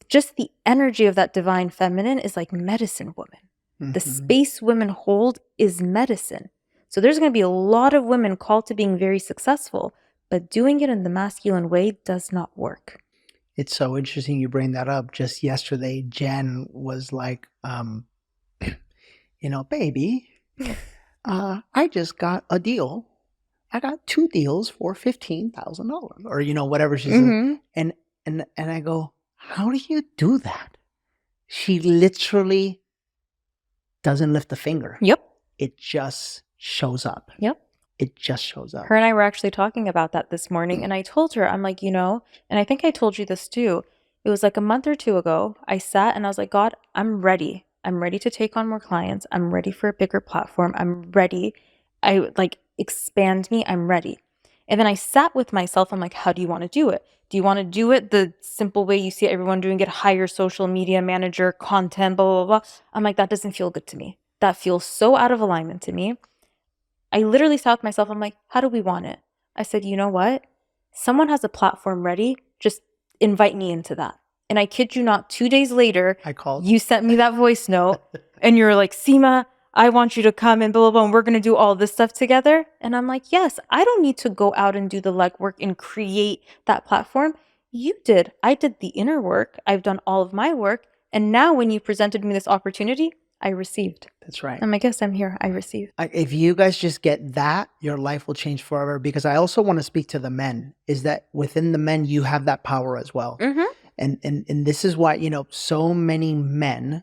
just the energy of that divine feminine is like medicine woman. The space women hold is medicine. So there's going to be a lot of women called to being very successful, but doing it in the masculine way does not work.
It's so interesting you bring that up. Just yesterday, Jen was like, baby, I just got a deal. I got 2 deals for $15,000 or, whatever she said. And I go, how do you do that? She literally doesn't lift a finger.
Yep.
It just shows up.
Yep.
It just shows up.
Her and I were actually talking about that this morning. And I told her, I'm like, and I think I told you this too. It was like a month or 2 ago. I sat and I was like, God, I'm ready. I'm ready to take on more clients. I'm ready for a bigger platform. I'm ready. Expand me. I'm ready. And then I sat with myself. I'm like, how do you want to do it? Do you want to do it the simple way you see everyone doing it? Hire social media manager, content, blah, blah, blah. I'm like, that doesn't feel good to me. That feels so out of alignment to me. I literally sat with myself. I'm like, how do we want it? I said, you know what? Someone has a platform ready. Just invite me into that. And I kid you not, 2 days later,
I called.
You sent me that voice note and you're like, Sima, I want you to come and blah, blah, blah, and we're going to do all this stuff together. And I'm like, yes, I don't need to go out and do the legwork and create that platform. You did. I did the inner work. I've done all of my work. And now when you presented me this opportunity, I received.
That's right.
I guess I'm here. I received.
If you guys just get that, your life will change forever. Because I also want to speak to the men, is that within the men, you have that power as well. And this is why, so many men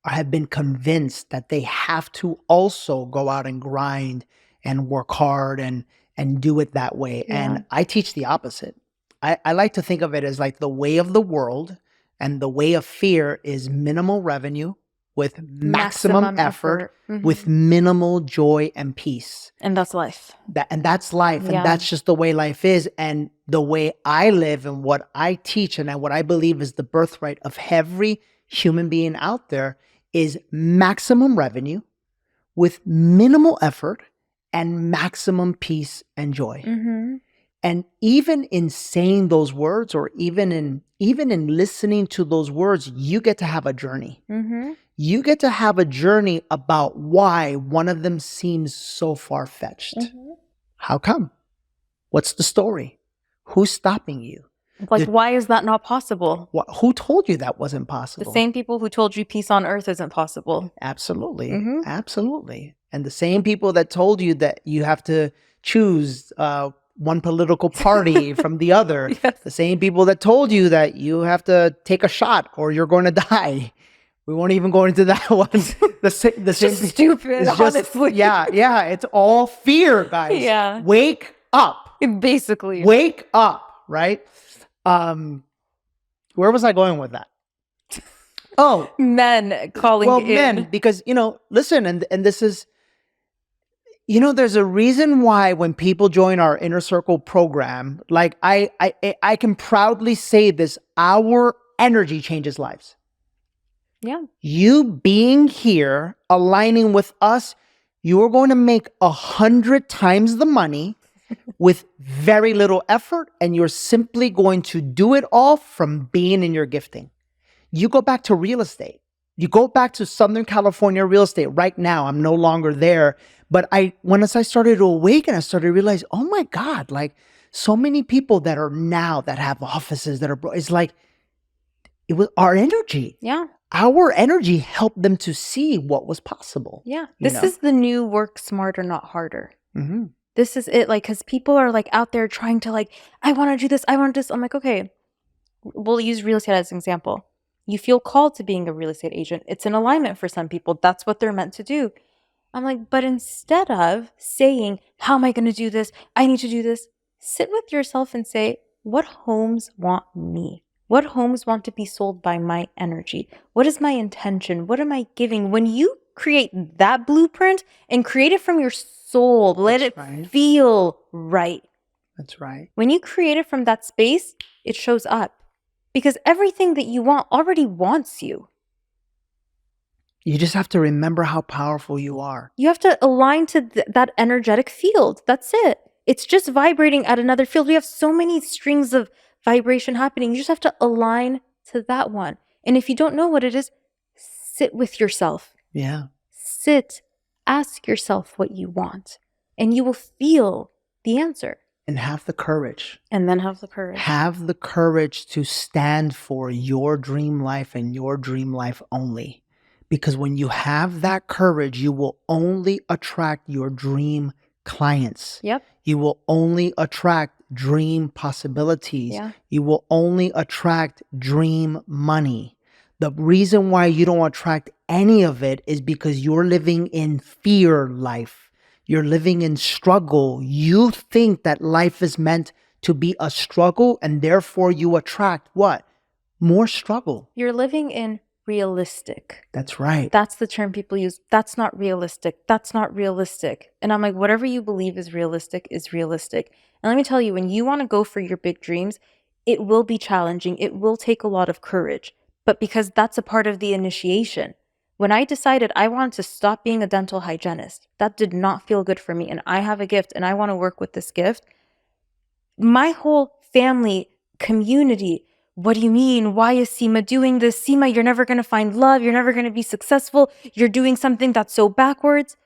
have been convinced that they have to also go out and grind and work hard and do it that way. Yeah. And I teach the opposite. I like to think of it as like the way of the world, and the way of fear is minimal revenue with maximum effort. With minimal joy and peace.
And that's life.
That's life. Yeah. And that's just the way life is. And the way I live and what I teach and what I believe is the birthright of every human being out there is maximum revenue with minimal effort and maximum peace and joy. And even in saying those words, or even in listening to those words, you get to have a journey.
Mm-hmm.
You get to have a journey about why one of them seems so far-fetched.
Mm-hmm.
How come? What's the story? Who's stopping you?
Like, why is that not possible?
Who told you that wasn't possible?
The same people who told you peace on earth isn't possible.
Absolutely.
Mhm.
Absolutely. And the same people that told you that you have to choose one political party from the other.
Yes.
The same people that told you that you have to take a shot or you're going to die. We won't even go into that one. The same.
Just stupid,
it's
honestly.
Yeah. It's all fear, guys.
Yeah.
Wake up.
Basically.
Wake up, right? Where was I going with that? Oh,
Men calling in.
men, because, listen, and this is, there's a reason why when people join our Inner Circle program, like I can proudly say this, our energy changes lives.
Yeah.
You being here, aligning with us, you're going to make 100 times the money with very little effort, and you're simply going to do it all from being in your gifting. You go back to real estate. You go back to Southern California real estate. Right now, I'm no longer there. But once I started to awaken, I started to realize, oh my God, like so many people that have offices that are, it's like, it was our energy.
Yeah.
Our energy helped them to see what was possible.
Yeah. This is the new work smarter, not harder.
Mm-hmm.
This is it. Like, because people are like out there trying to like, I want to do this. I want this. I'm like, okay, we'll use real estate as an example. You feel called to being a real estate agent. It's an alignment for some people. That's what they're meant to do. I'm like, but instead of saying, how am I going to do this? I need to do this. Sit with yourself and say, what homes want me? What homes want to be sold by my energy? What is my intention? What am I giving? When you create that blueprint and create it from your soul, let it feel right.
That's right.
When you create it from that space, it shows up. Because everything that you want already wants you.
You just have to remember how powerful you are.
You have to align to that energetic field. That's it. It's just vibrating at another field. We have so many strings of vibration happening. You just have to align to that one. And if you don't know what it is, sit with yourself.
Yeah.
Sit. Ask yourself what you want. And you will feel the answer.
And have the courage.
And then have the courage.
Have the courage to stand for your dream life and your dream life only. Because when you have that courage, you will only attract your dream clients.
Yep.
You will only attract dream possibilities.
Yeah.
You will only attract dream money. The reason why you don't attract any of it is because you're living in fear life. You're living in struggle. You think that life is meant to be a struggle, and therefore you attract what? More struggle.
You're living in realistic.
That's right.
That's the term people use. That's not realistic. That's not realistic. And I'm like, whatever you believe is realistic is realistic. And let me tell you, when you want to go for your big dreams, it will be challenging. It will take a lot of courage. But because that's a part of the initiation. When I decided I wanted to stop being a dental hygienist, that did not feel good for me. And I have a gift and I want to work with this gift. My whole family, community, what do you mean? Why is Sima doing this? Sima, you're never going to find love. You're never going to be successful. You're doing something that's so backwards.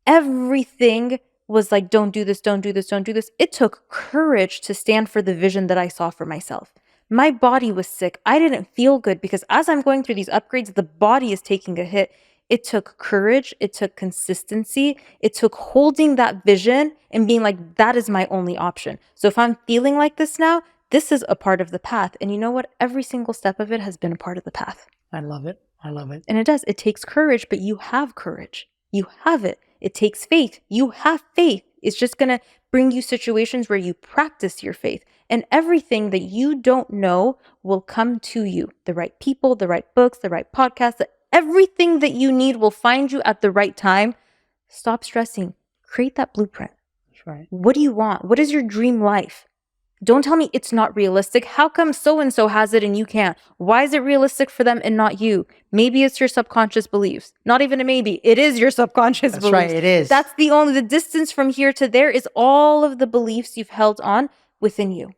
Everything was like, don't do this, don't do this, don't do this. It took courage to stand for the vision that I saw for myself. My body was sick. I didn't feel good because as I'm going through these upgrades, the body is taking a hit. It took courage. It took consistency. It took holding that vision and being like, that is my only option. So if I'm feeling like this now, this is a part of the path. And you know what? Every single step of it has been a part of the path.
I love it. I love it.
And it does. It takes courage, but you have courage. You have it. It takes faith. You have faith. It's just going to bring you situations where you practice your faith. And everything that you don't know will come to you. The right people, the right books, the right podcasts, everything that you need will find you at the right time. Stop stressing. Create that blueprint.
That's right.
What do you want? What is your dream life? Don't tell me it's not realistic. How come so-and-so has it and you can't? Why is it realistic for them and not you? Maybe it's your subconscious beliefs. Not even a maybe. It is your subconscious beliefs.
That's right, it is.
That's the distance from here to there is all of the beliefs you've held on within you.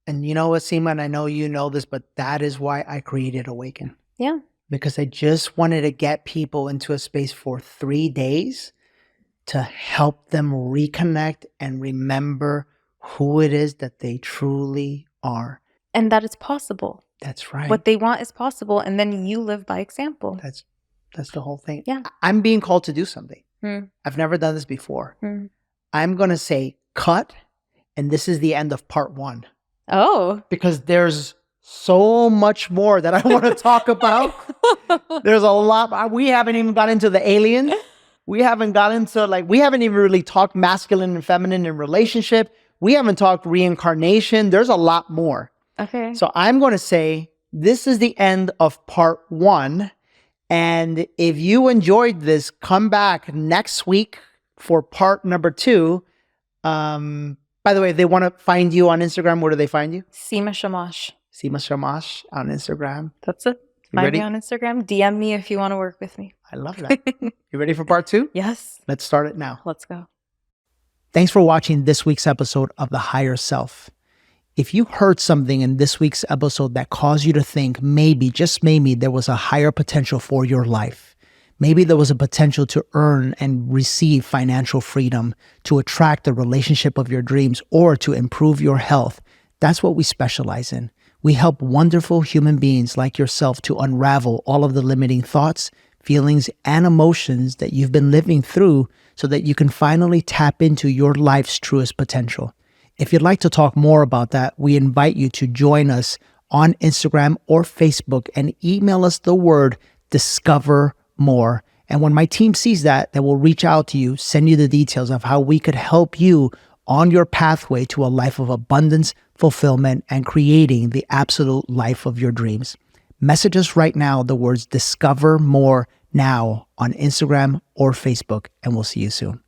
And you know what, Sima, and I know you know this, but that is why I created Awaken.
Yeah.
Because I just wanted to get people into a space for 3 days to help them reconnect and remember who it is that they truly are.
And that it's possible.
That's right.
What they want is possible. And then you live by example.
That's the whole thing.
Yeah.
I'm being called to do something.
Mm.
I've never done this before.
Mm.
I'm going to say cut, and this is the end of part 1.
Oh.
Because there's so much more that I want to talk about. There's a lot. We haven't even got into the aliens. We haven't got into we haven't even really talked masculine and feminine in relationship. We haven't talked reincarnation. There's a lot more.
Okay.
So I'm going to say this is the end of part 1. And if you enjoyed this, come back next week for part number 2. By the way, if they want to find you on Instagram, where do they find you?
Sima Shamash.
Sima Shamash on Instagram.
That's it. Find me on Instagram. DM me if you want to work with me.
I love that. You ready for part 2?
Yes.
Let's start it now.
Let's go.
Thanks for watching this week's episode of The Higher Self. If you heard something in this week's episode that caused you to think maybe, just maybe, there was a higher potential for your life, maybe there was a potential to earn and receive financial freedom, to attract the relationship of your dreams, or to improve your health, that's what we specialize in. We help wonderful human beings like yourself to unravel all of the limiting thoughts, feelings, and emotions that you've been living through so that you can finally tap into your life's truest potential. If you'd like to talk more about that, we invite you to join us on Instagram or Facebook and email us the word discover more. And when my team sees that, they will reach out to you, send you the details of how we could help you on your pathway to a life of abundance, fulfillment, and creating the absolute life of your dreams. Message us right now the words discover more now on Instagram or Facebook, and we'll see you soon.